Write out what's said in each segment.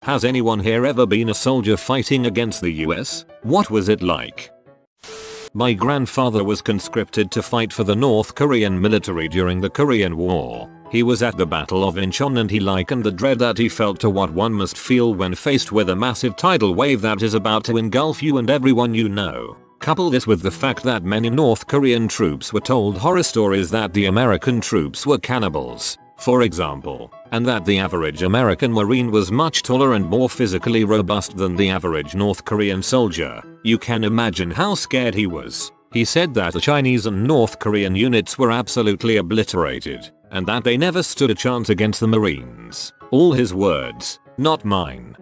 Has anyone here ever been a soldier fighting against the US? What was it like? My grandfather was conscripted to fight for the North Korean military during the Korean War. He was at the Battle of Incheon and he likened the dread that he felt to what one must feel when faced with a massive tidal wave that is about to engulf you and everyone you know. Couple this with the fact that many North Korean troops were told horror stories that the American troops were cannibals, for example, and that the average American Marine was much taller and more physically robust than the average North Korean soldier. You can imagine how scared he was. He said that the Chinese and North Korean units were absolutely obliterated, and that they never stood a chance against the Marines. All his words, not mine.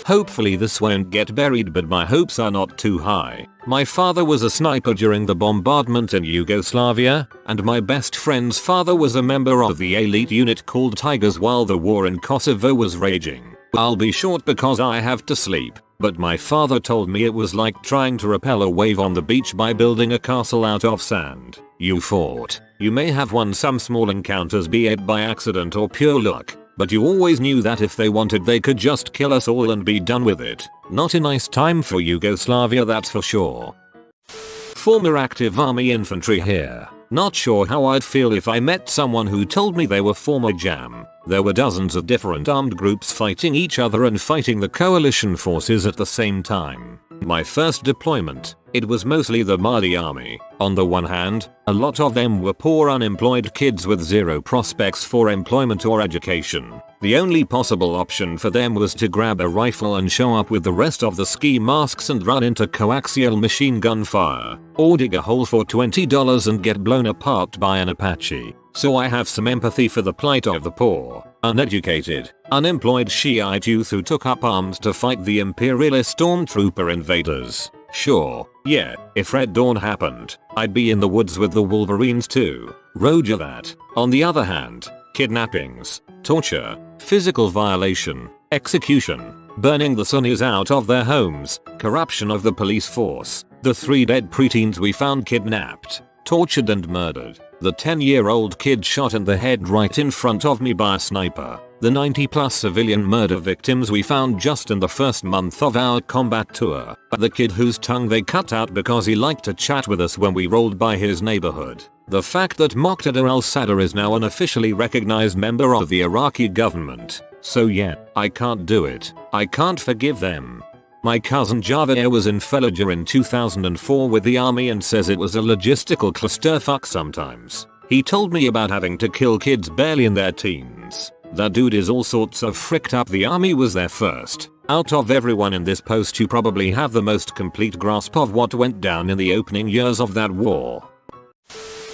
Hopefully this won't get buried, but my hopes are not too high. My father was a sniper during the bombardment in Yugoslavia, and my best friend's father was a member of the elite unit called Tigers while the war in Kosovo was raging. I'll be short because I have to sleep, but my father told me it was like trying to repel a wave on the beach by building a castle out of sand. You fought. You may have won some small encounters, be it by accident or pure luck, but you always knew that if they wanted they could just kill us all and be done with it. Not a nice time for Yugoslavia, that's for sure. Former active army infantry here. Not sure how I'd feel if I met someone who told me they were former JAM. There were dozens of different armed groups fighting each other and fighting the coalition forces at the same time. My first deployment, it was mostly the Mali army. On the one hand, a lot of them were poor unemployed kids with zero prospects for employment or education. The only possible option for them was to grab a rifle and show up with the rest of the ski masks and run into coaxial machine gun fire, or dig a hole for $20 and get blown apart by an Apache. So I have some empathy for the plight of the poor, uneducated, unemployed Shiite youth who took up arms to fight the imperialist stormtrooper invaders. Sure, yeah, if Red Dawn happened, I'd be in the woods with the Wolverines too. Roger that. On the other hand, kidnappings, torture, physical violation, execution, burning the Sunnis out of their homes, corruption of the police force, the 3 dead preteens we found kidnapped, tortured and murdered, the 10-year-old kid shot in the head right in front of me by a sniper, the 90+ civilian murder victims we found just in the first month of our combat tour, the kid whose tongue they cut out because he liked to chat with us when we rolled by his neighborhood, the fact that Muqtada al-Sadr is now an officially recognized member of the Iraqi government. So yeah, I can't do it. I can't forgive them. My cousin Javier was in Fallujah in 2004 with the army and says it was a logistical clusterfuck sometimes. He told me about having to kill kids barely in their teens. That dude is all sorts of fricked up. The army was there first. Out of everyone in this post, you probably have the most complete grasp of what went down in the opening years of that war.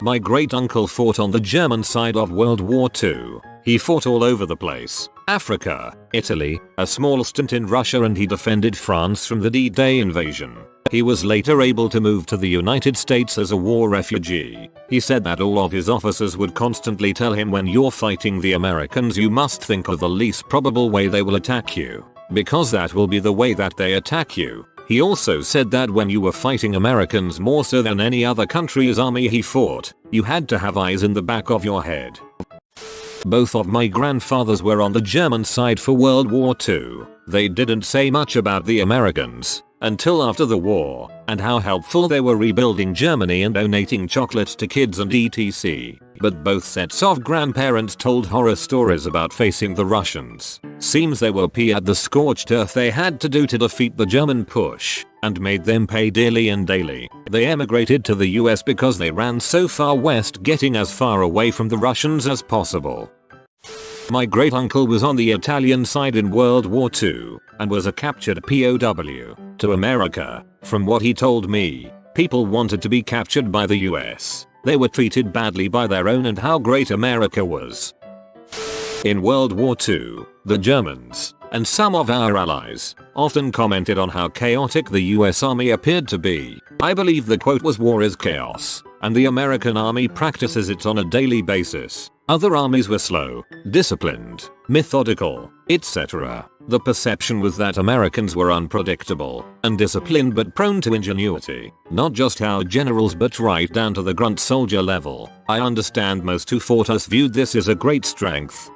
My great uncle fought on the German side of World War II. He fought all over the place. Africa, Italy, a small stint in Russia, and he defended France from the D-Day invasion. He was later able to move to the United States as a war refugee. He said that all of his officers would constantly tell him, when you're fighting the Americans you must think of the least probable way they will attack you, because that will be the way that they attack you. He also said that when you were fighting Americans more so than any other country's army he fought, you had to have eyes in the back of your head. Both of my grandfathers were on the German side for World War II. They didn't say much about the Americans until after the war, and how helpful they were rebuilding Germany and donating chocolate to kids and etc. But both sets of grandparents told horror stories about facing the Russians. Seems they were pee at the scorched earth they had to do to defeat the German push, and made them pay dearly and daily. They emigrated to the US because they ran so far west, getting as far away from the Russians as possible. My great uncle was on the Italian side in World War II and was a captured POW to America. From what he told me, people wanted to be captured by the US. They were treated badly by their own, and how great America was. In World War II, the Germans, and some of our allies, often commented on how chaotic the US Army appeared to be. I believe the quote was, "War is chaos, and the American Army practices it on a daily basis." Other armies were slow, disciplined, methodical, etc. The perception was that Americans were unpredictable, undisciplined but prone to ingenuity. Not just our generals but right down to the grunt soldier level. I understand most who fought us viewed this as a great strength.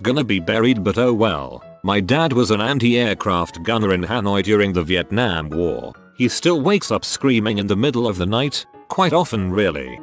Gonna be buried, but oh well. My dad was an anti-aircraft gunner in Hanoi during the Vietnam War. He still wakes up screaming in the middle of the night, quite often really.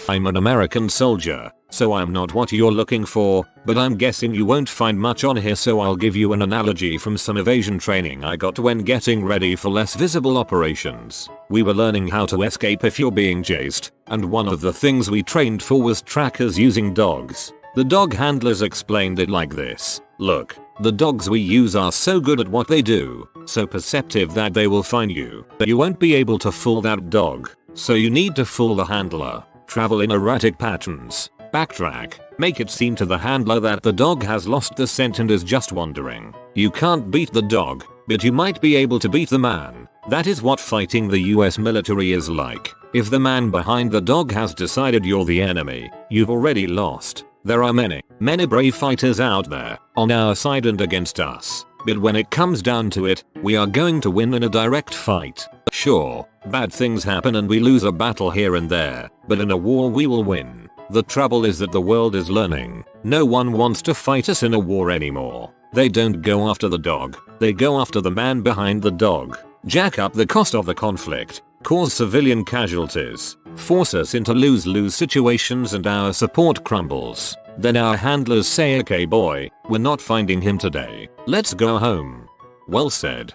I'm an American soldier, so I'm not what you're looking for, but I'm guessing you won't find much on here, so I'll give you an analogy from some evasion training I got when getting ready for less visible operations. We were learning how to escape if you're being chased, and one of the things we trained for was trackers using dogs. The dog handlers explained it like this: look, the dogs we use are so good at what they do, so perceptive that they will find you. You won't be able to fool that dog, so you need to fool the handler. Travel in erratic patterns, backtrack, make it seem to the handler that the dog has lost the scent and is just wandering. You can't beat the dog, but you might be able to beat the man. That is what fighting the US military is like. If the man behind the dog has decided you're the enemy, you've already lost. There are many brave fighters out there, on our side and against us. But when it comes down to it, we are going to win in a direct fight. Sure, bad things happen and we lose a battle here and there, but in a war we will win. The trouble is that the world is learning. No one wants to fight us in a war anymore. They don't go after the dog, they go after the man behind the dog. Jack up the cost of the conflict, cause civilian casualties, force us into lose-lose situations, and our support crumbles. Then our handlers say, okay boy, we're not finding him today. Let's go home. Well said.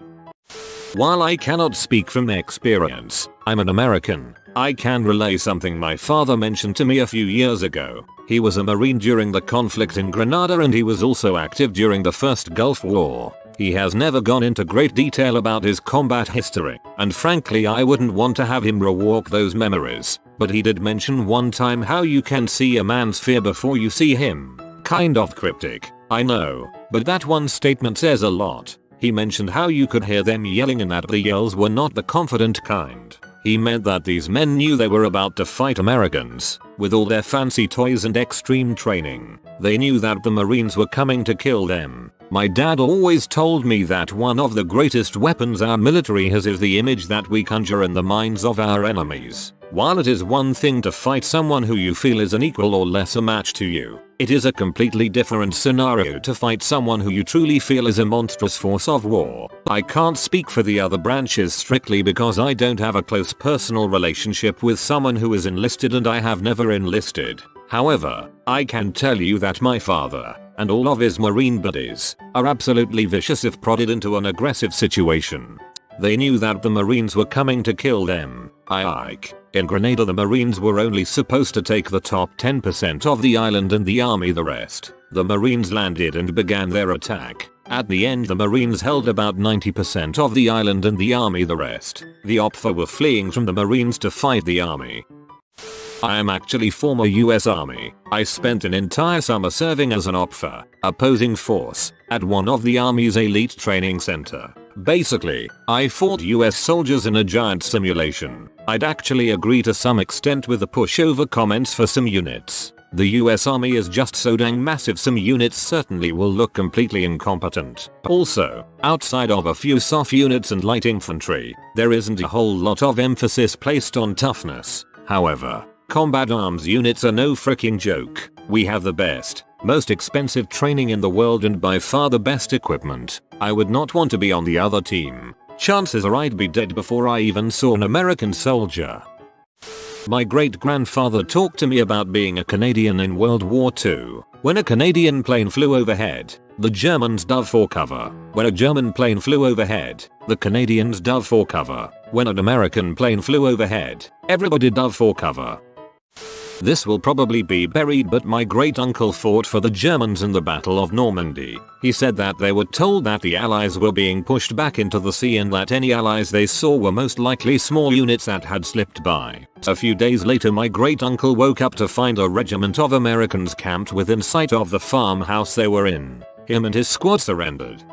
While I cannot speak from experience, I'm an American, I can relay something my father mentioned to me a few years ago. He was a Marine during the conflict in Grenada, and he was also active during the First Gulf War. He has never gone into great detail about his combat history, and frankly I wouldn't want to have him rewalk those memories, but he did mention one time how you can see a man's fear before you see him. Kind of cryptic, I know, but that one statement says a lot. He mentioned how you could hear them yelling and that the yells were not the confident kind. He meant that these men knew they were about to fight Americans, with all their fancy toys and extreme training. They knew that the Marines were coming to kill them. My dad always told me that one of the greatest weapons our military has is the image that we conjure in the minds of our enemies. While it is one thing to fight someone who you feel is an equal or lesser match to you, it is a completely different scenario to fight someone who you truly feel is a monstrous force of war. I can't speak for the other branches strictly because I don't have a close personal relationship with someone who is enlisted, and I have never enlisted. However, I can tell you that my father, and all of his Marine buddies, are absolutely vicious if prodded into an aggressive situation. They knew that the Marines were coming to kill them. In Grenada the Marines were only supposed to take the top 10% of the island and the army the rest. The Marines landed and began their attack. At the end the Marines held about 90% of the island and the army the rest. The OPFA were fleeing from the Marines to fight the army. I am actually former US Army. I spent an entire summer serving as an OPFA, opposing force, at one of the Army's elite training center. Basically, I fought US soldiers in a giant simulation. I'd actually agree to some extent with the pushover comments for some units. The US Army is just so dang massive, some units certainly will look completely incompetent. Also, outside of a few soft units and light infantry, there isn't a whole lot of emphasis placed on toughness. However, combat arms units are no freaking joke. We have the best, most expensive training in the world and by far the best equipment. I would not want to be on the other team. Chances are I'd be dead before I even saw an American soldier. My great-grandfather talked to me about being a Canadian in World War II. When a Canadian plane flew overhead, the Germans dove for cover. When a German plane flew overhead, the Canadians dove for cover. When an American plane flew overhead, everybody dove for cover. This will probably be buried, but my great uncle fought for the Germans in the Battle of Normandy. He said that they were told that the Allies were being pushed back into the sea and that any Allies they saw were most likely small units that had slipped by. A few days later my great uncle woke up to find a regiment of Americans camped within sight of the farmhouse they were in. Him and his squad surrendered.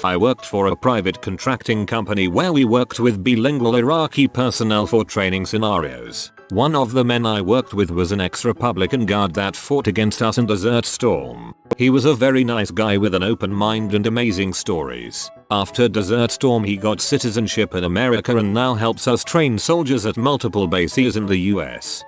I worked for a private contracting company where we worked with bilingual Iraqi personnel for training scenarios. One of the men I worked with was an ex-Republican guard that fought against us in Desert Storm. He was a very nice guy with an open mind and amazing stories. After Desert Storm he got citizenship in America and now helps us train soldiers at multiple bases in the US.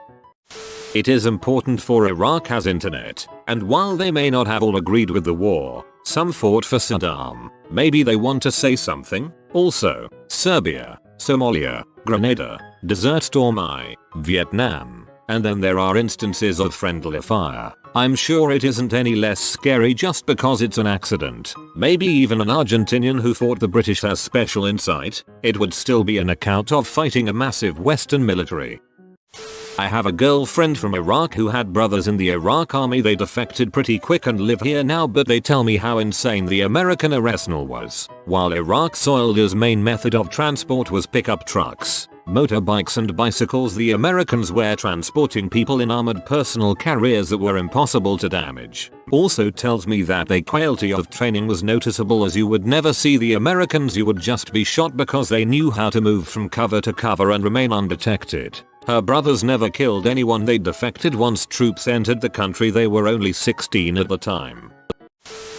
It is important for Iraq has internet, and while they may not have all agreed with the war, Some fought for Saddam. Maybe they want to say something. Also, Serbia, Somalia, Grenada, Desert Storm I, Vietnam. And then there are instances of friendly fire. I'm sure it isn't any less scary just because it's an accident. Maybe even an Argentinian who fought the British has special insight. It would still be an account of fighting a massive Western military. I have a girlfriend from Iraq who had brothers in the Iraq army. They defected pretty quick and live here now, but they tell me how insane the American arsenal was. While Iraq soldier's main method of transport was pickup trucks, motorbikes and bicycles, the Americans were transporting people in armored personal carriers that were impossible to damage. Also tells me that their quality of training was noticeable, as you would never see the Americans, you would just be shot because they knew how to move from cover to cover and remain undetected. Her brothers never killed anyone. They defected once troops entered the country. They were only 16 at the time.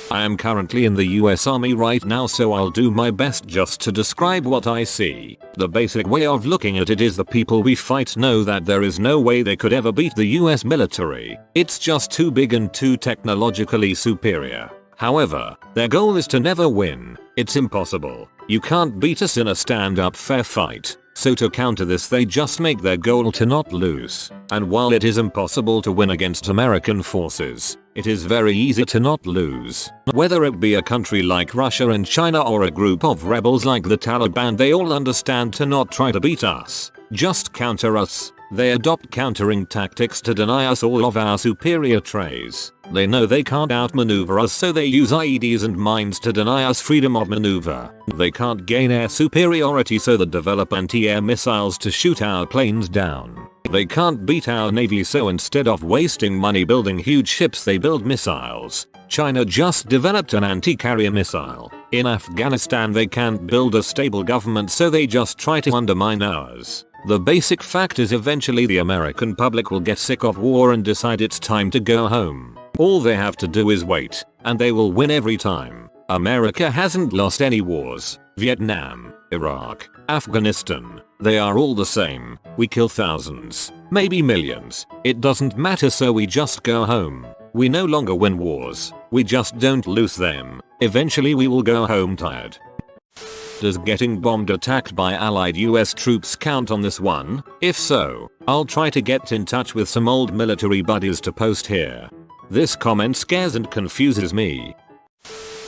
I am currently in the US Army right now, so I'll do my best just to describe what I see. The basic way of looking at it is the people we fight know that there is no way they could ever beat the US military. It's just too big and too technologically superior. However, their goal is to never win. It's impossible. You can't beat us in a stand-up fair fight. So to counter this, they just make their goal to not lose. And while it is impossible to win against American forces, it is very easy to not lose. Whether it be a country like Russia and China or a group of rebels like the Taliban, they all understand to not try to beat us. Just counter us. They adopt countering tactics to deny us all of our superior traits. They know they can't outmaneuver us, so they use IEDs and mines to deny us freedom of maneuver. They can't gain air superiority, so they develop anti-air missiles to shoot our planes down. They can't beat our navy, so instead of wasting money building huge ships, they build missiles. China just developed an anti-carrier missile. In Afghanistan they can't build a stable government, so they just try to undermine ours. The basic fact is eventually the American public will get sick of war and decide it's time to go home. All they have to do is wait, and they will win every time. America hasn't lost any wars. Vietnam, Iraq, Afghanistan, they are all the same. We kill thousands, maybe millions. It doesn't matter, so we just go home. We no longer win wars. We just don't lose them. Eventually we will go home tired. Does getting bombed attacked by allied US troops count on this one? If so, I'll try to get in touch with some old military buddies to post here. This comment scares and confuses me.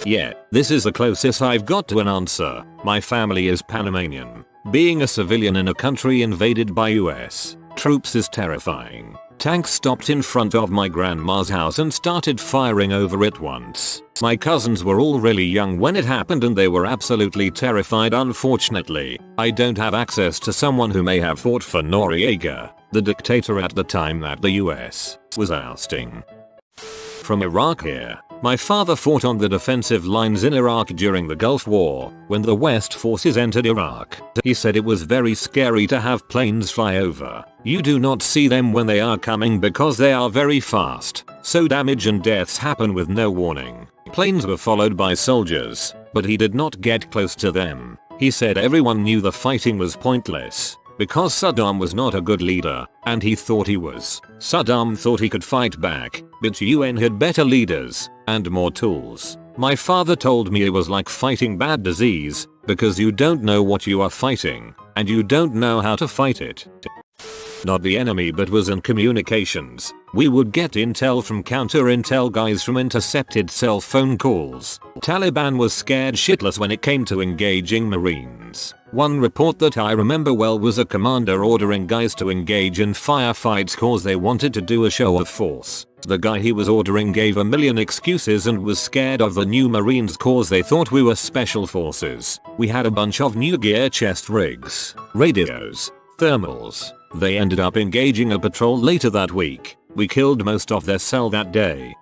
Yeah, this is the closest I've got to an answer. My family is Panamanian. Being a civilian in a country invaded by US troops is terrifying. Tanks stopped in front of my grandma's house and started firing over it once. My cousins were all really young when it happened and they were absolutely terrified. Unfortunately, I don't have access to someone who may have fought for Noriega, the dictator at the time that the US was ousting. From Iraq here. My father fought on the defensive lines in Iraq during the Gulf War, when the West forces entered Iraq. He said it was very scary to have planes fly over. You do not see them when they are coming because they are very fast, so damage and deaths happen with no warning. Planes were followed by soldiers, but he did not get close to them. He said everyone knew the fighting was pointless, because Saddam was not a good leader, and he thought he was. Saddam thought he could fight back, but UN had better leaders, and more tools. My father told me it was like fighting bad disease, because you don't know what you are fighting, and you don't know how to fight it. Not the enemy, but was in communications. We would get intel from counter-intel guys from intercepted cell phone calls. Taliban was scared shitless when it came to engaging Marines. One report that I remember well was a commander ordering guys to engage in firefights cause they wanted to do a show of force. The guy he was ordering gave a million excuses and was scared of the new Marines cause they thought we were special forces. We had a bunch of new gear, chest rigs, radios, thermals. They ended up engaging a patrol later that week. We killed most of their cell that day.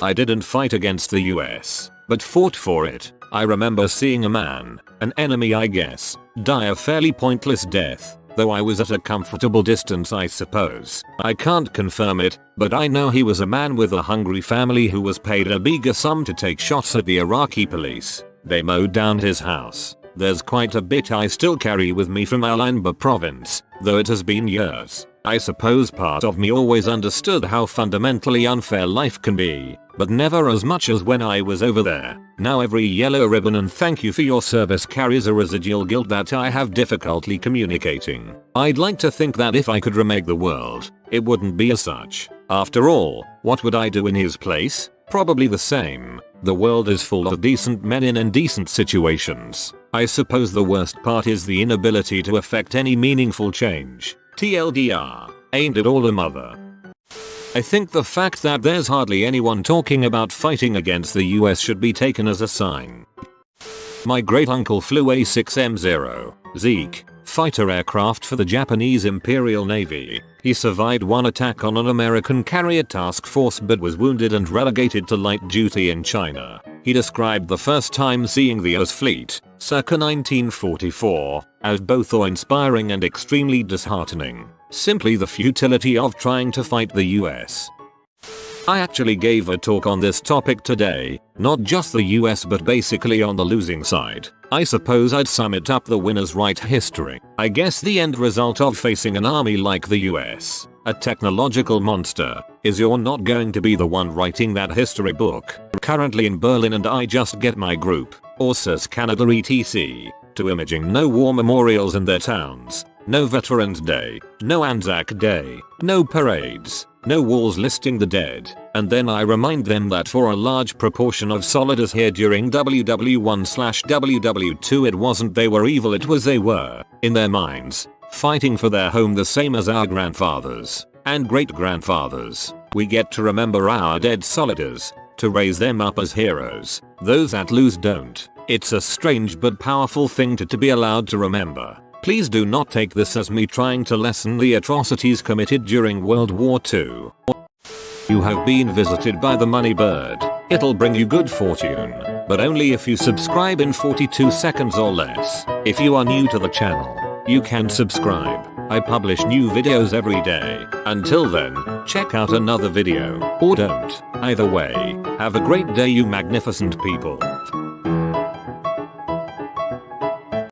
I didn't fight against the US, but fought for it. I remember seeing a man, an enemy I guess, die a fairly pointless death, though I was at a comfortable distance I suppose. I can't confirm it, but I know he was a man with a hungry family who was paid a bigger sum to take shots at the Iraqi police. They mowed down his house. There's quite a bit I still carry with me from Al-Anbar province, though it has been years. I suppose part of me always understood how fundamentally unfair life can be, but never as much as when I was over there. Now every yellow ribbon and thank you for your service carries a residual guilt that I have difficulty communicating. I'd like to think that if I could remake the world, it wouldn't be as such. After all, what would I do in his place? Probably the same. The world is full of decent men in indecent situations. I suppose the worst part is the inability to effect any meaningful change. TLDR, ain't it all a mother? I think the fact that there's hardly anyone talking about fighting against the US should be taken as a sign. My great uncle flew a 6M0 Zeke fighter aircraft for the Japanese Imperial Navy. He survived one attack on an American carrier task force but was wounded and relegated to light duty in China. He described the first time seeing the US fleet, circa 1944, as both awe-inspiring and extremely disheartening. Simply the futility of trying to fight the US. I actually gave a talk on this topic today, not just the US but basically on the losing side. I suppose I'd sum it up: the winners write history. I guess the end result of facing an army like the US, a technological monster, is you're not going to be the one writing that history book. Currently in Berlin and I just get my group, ORSUS Canada etc., to imaging no war memorials in their towns, no Veterans Day, no Anzac Day, no parades, no walls listing the dead, and then I remind them that for a large proportion of soldiers here during WW1/WW2 it wasn't they were evil, it was they were, in their minds, fighting for their home the same as our grandfathers and great-grandfathers. We get to remember our dead soldiers, to raise them up as heroes. Those that lose don't. It's a strange but powerful thing to be allowed to remember. Please do not take this as me trying to lessen the atrocities committed during World War II. You have been visited by the money bird. It'll bring you good fortune, but only if you subscribe in 42 seconds or less. If you are new to the channel, you can subscribe. I publish new videos every day. Until then, check out another video, or don't. Either way, have a great day you magnificent people.